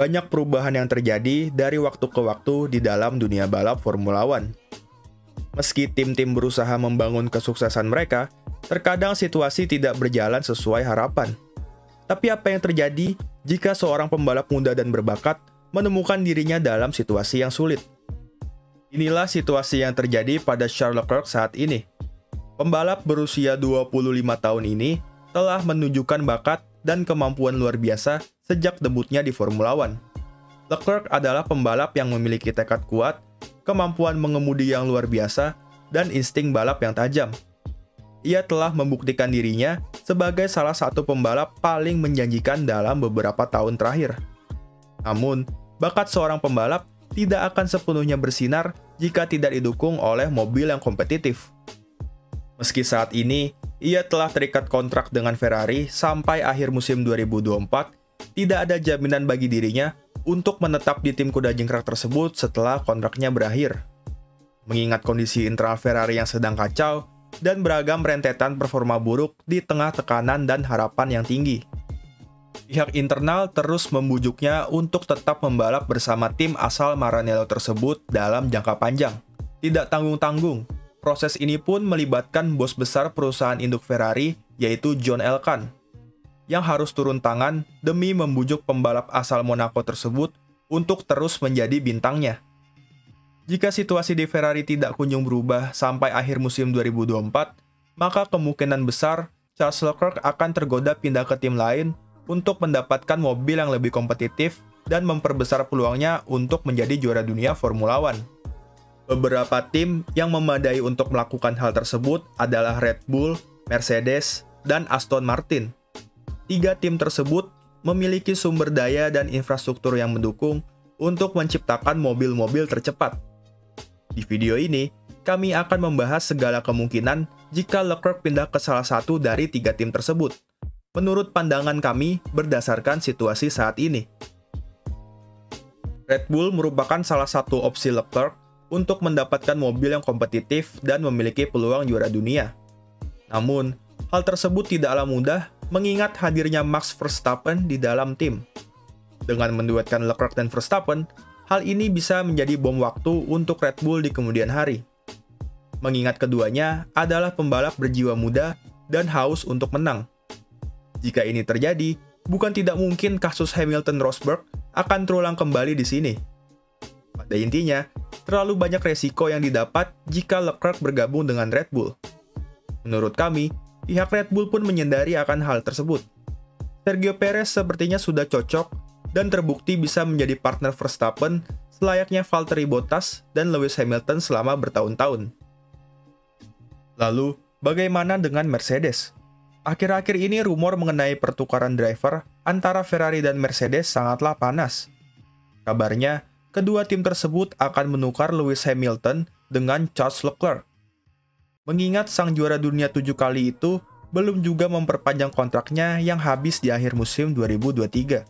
Banyak perubahan yang terjadi dari waktu ke waktu di dalam dunia balap Formula One. Meski tim-tim berusaha membangun kesuksesan mereka, terkadang situasi tidak berjalan sesuai harapan. Tapi apa yang terjadi jika seorang pembalap muda dan berbakat menemukan dirinya dalam situasi yang sulit? Inilah situasi yang terjadi pada Charles Leclerc saat ini. Pembalap berusia 25 tahun ini telah menunjukkan bakat dan kemampuan luar biasa sejak debutnya di Formula One. Leclerc adalah pembalap yang memiliki tekad kuat, kemampuan mengemudi yang luar biasa, dan insting balap yang tajam. Ia telah membuktikan dirinya sebagai salah satu pembalap paling menjanjikan dalam beberapa tahun terakhir. Namun, bakat seorang pembalap tidak akan sepenuhnya bersinar jika tidak didukung oleh mobil yang kompetitif. Meski saat ini, ia telah terikat kontrak dengan Ferrari sampai akhir musim 2024, tidak ada jaminan bagi dirinya untuk menetap di tim kuda jingkrak tersebut setelah kontraknya berakhir. Mengingat kondisi internal Ferrari yang sedang kacau dan beragam rentetan performa buruk di tengah tekanan dan harapan yang tinggi. Pihak internal terus membujuknya untuk tetap membalap bersama tim asal Maranello tersebut dalam jangka panjang. Tidak tanggung-tanggung, proses ini pun melibatkan bos besar perusahaan induk Ferrari, yaitu John Elkann, yang harus turun tangan demi membujuk pembalap asal Monaco tersebut untuk terus menjadi bintangnya. Jika situasi di Ferrari tidak kunjung berubah sampai akhir musim 2024, maka kemungkinan besar Charles Leclerc akan tergoda pindah ke tim lain untuk mendapatkan mobil yang lebih kompetitif dan memperbesar peluangnya untuk menjadi juara dunia Formula One. Beberapa tim yang memadai untuk melakukan hal tersebut adalah Red Bull, Mercedes, dan Aston Martin. Tiga tim tersebut memiliki sumber daya dan infrastruktur yang mendukung untuk menciptakan mobil-mobil tercepat. Di video ini, kami akan membahas segala kemungkinan jika Leclerc pindah ke salah satu dari tiga tim tersebut, menurut pandangan kami berdasarkan situasi saat ini. Red Bull merupakan salah satu opsi Leclerc untuk mendapatkan mobil yang kompetitif dan memiliki peluang juara dunia. Namun, hal tersebut tidaklah mudah mengingat hadirnya Max Verstappen di dalam tim. Dengan menduetkan Leclerc dan Verstappen, hal ini bisa menjadi bom waktu untuk Red Bull di kemudian hari. Mengingat keduanya adalah pembalap berjiwa muda dan haus untuk menang. Jika ini terjadi, bukan tidak mungkin kasus Hamilton-Rosberg akan terulang kembali di sini. Pada intinya, terlalu banyak resiko yang didapat jika Leclerc bergabung dengan Red Bull. Menurut kami, pihak Red Bull pun menyadari akan hal tersebut. Sergio Perez sepertinya sudah cocok dan terbukti bisa menjadi partner Verstappen selayaknya Valtteri Bottas dan Lewis Hamilton selama bertahun-tahun. Lalu, bagaimana dengan Mercedes? Akhir-akhir ini rumor mengenai pertukaran driver antara Ferrari dan Mercedes sangatlah panas. Kabarnya, kedua tim tersebut akan menukar Lewis Hamilton dengan Charles Leclerc. Mengingat sang juara dunia 7 kali itu belum juga memperpanjang kontraknya yang habis di akhir musim 2023.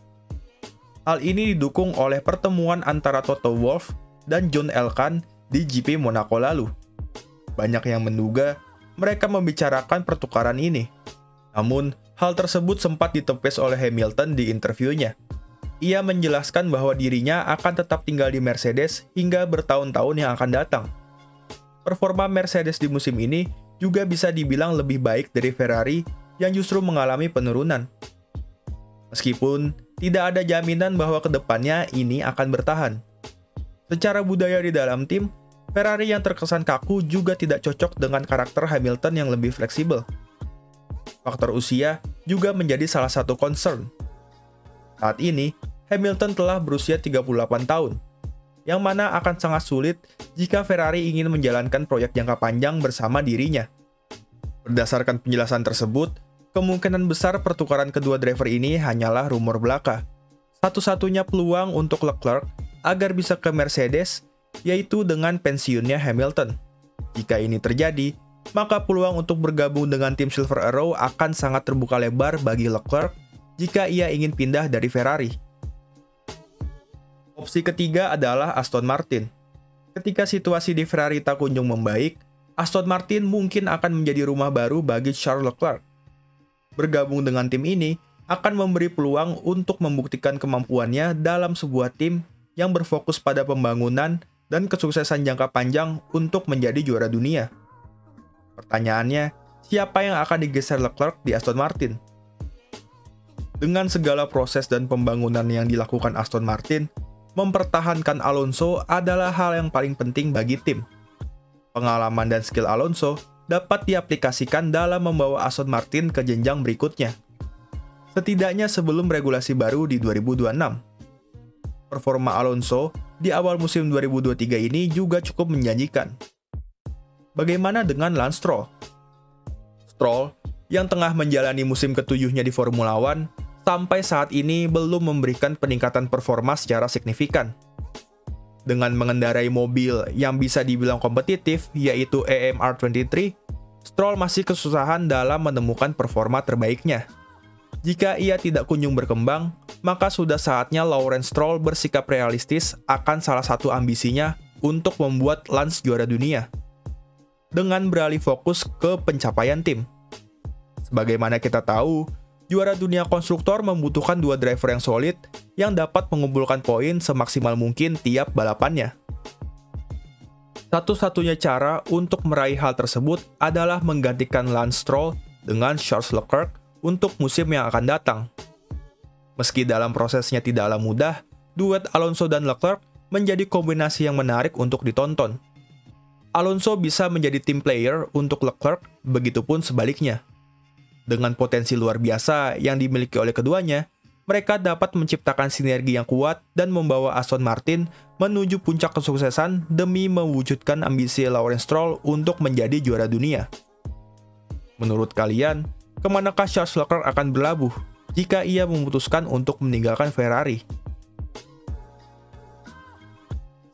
Hal ini didukung oleh pertemuan antara Toto Wolff dan John Elkann di GP Monaco lalu. Banyak yang menduga mereka membicarakan pertukaran ini. Namun, hal tersebut sempat ditepis oleh Hamilton di interviunya. Ia menjelaskan bahwa dirinya akan tetap tinggal di Mercedes hingga bertahun-tahun yang akan datang. Performa Mercedes di musim ini juga bisa dibilang lebih baik dari Ferrari yang justru mengalami penurunan. Meskipun tidak ada jaminan bahwa kedepannya ini akan bertahan. Secara budaya di dalam tim, Ferrari yang terkesan kaku juga tidak cocok dengan karakter Hamilton yang lebih fleksibel. Faktor usia juga menjadi salah satu concern. Saat ini, Hamilton telah berusia 38 tahun, yang mana akan sangat sulit jika Ferrari ingin menjalankan proyek jangka panjang bersama dirinya. Berdasarkan penjelasan tersebut, kemungkinan besar pertukaran kedua driver ini hanyalah rumor belaka. Satu-satunya peluang untuk Leclerc agar bisa ke Mercedes yaitu dengan pensiunnya Hamilton. Jika ini terjadi, maka peluang untuk bergabung dengan tim Silver Arrow akan sangat terbuka lebar bagi Leclerc jika ia ingin pindah dari Ferrari. Opsi ketiga adalah Aston Martin. Ketika situasi di Ferrari tak kunjung membaik, Aston Martin mungkin akan menjadi rumah baru bagi Charles Leclerc. Bergabung dengan tim ini akan memberi peluang untuk membuktikan kemampuannya dalam sebuah tim yang berfokus pada pembangunan dan kesuksesan jangka panjang untuk menjadi juara dunia. Pertanyaannya, siapa yang akan digeser Leclerc di Aston Martin? Dengan segala proses dan pembangunan yang dilakukan Aston Martin, mempertahankan Alonso adalah hal yang paling penting bagi tim. Pengalaman dan skill Alonso dapat diaplikasikan dalam membawa Aston Martin ke jenjang berikutnya, setidaknya sebelum regulasi baru di 2026. Performa Alonso di awal musim 2023 ini juga cukup menjanjikan. Bagaimana dengan Lance Stroll? Stroll, yang tengah menjalani musim ketujuhnya di Formula One, sampai saat ini belum memberikan peningkatan performa secara signifikan. Dengan mengendarai mobil yang bisa dibilang kompetitif, yaitu EMR23, Stroll masih kesusahan dalam menemukan performa terbaiknya. Jika ia tidak kunjung berkembang, maka sudah saatnya Lawrence Stroll bersikap realistis akan salah satu ambisinya untuk membuat Lance juara dunia, dengan beralih fokus ke pencapaian tim. Sebagaimana kita tahu, juara dunia konstruktor membutuhkan dua driver yang solid yang dapat mengumpulkan poin semaksimal mungkin tiap balapannya. Satu-satunya cara untuk meraih hal tersebut adalah menggantikan Lance Stroll dengan Charles Leclerc untuk musim yang akan datang. Meski dalam prosesnya tidaklah mudah, duet Alonso dan Leclerc menjadi kombinasi yang menarik untuk ditonton. Alonso bisa menjadi team player untuk Leclerc, begitupun sebaliknya. Dengan potensi luar biasa yang dimiliki oleh keduanya, mereka dapat menciptakan sinergi yang kuat dan membawa Aston Martin menuju puncak kesuksesan demi mewujudkan ambisi Lawrence Stroll untuk menjadi juara dunia. Menurut kalian, kemanakah Charles Leclerc akan berlabuh jika ia memutuskan untuk meninggalkan Ferrari?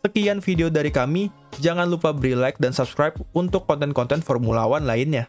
Sekian video dari kami, jangan lupa beri like dan subscribe untuk konten-konten Formula One lainnya.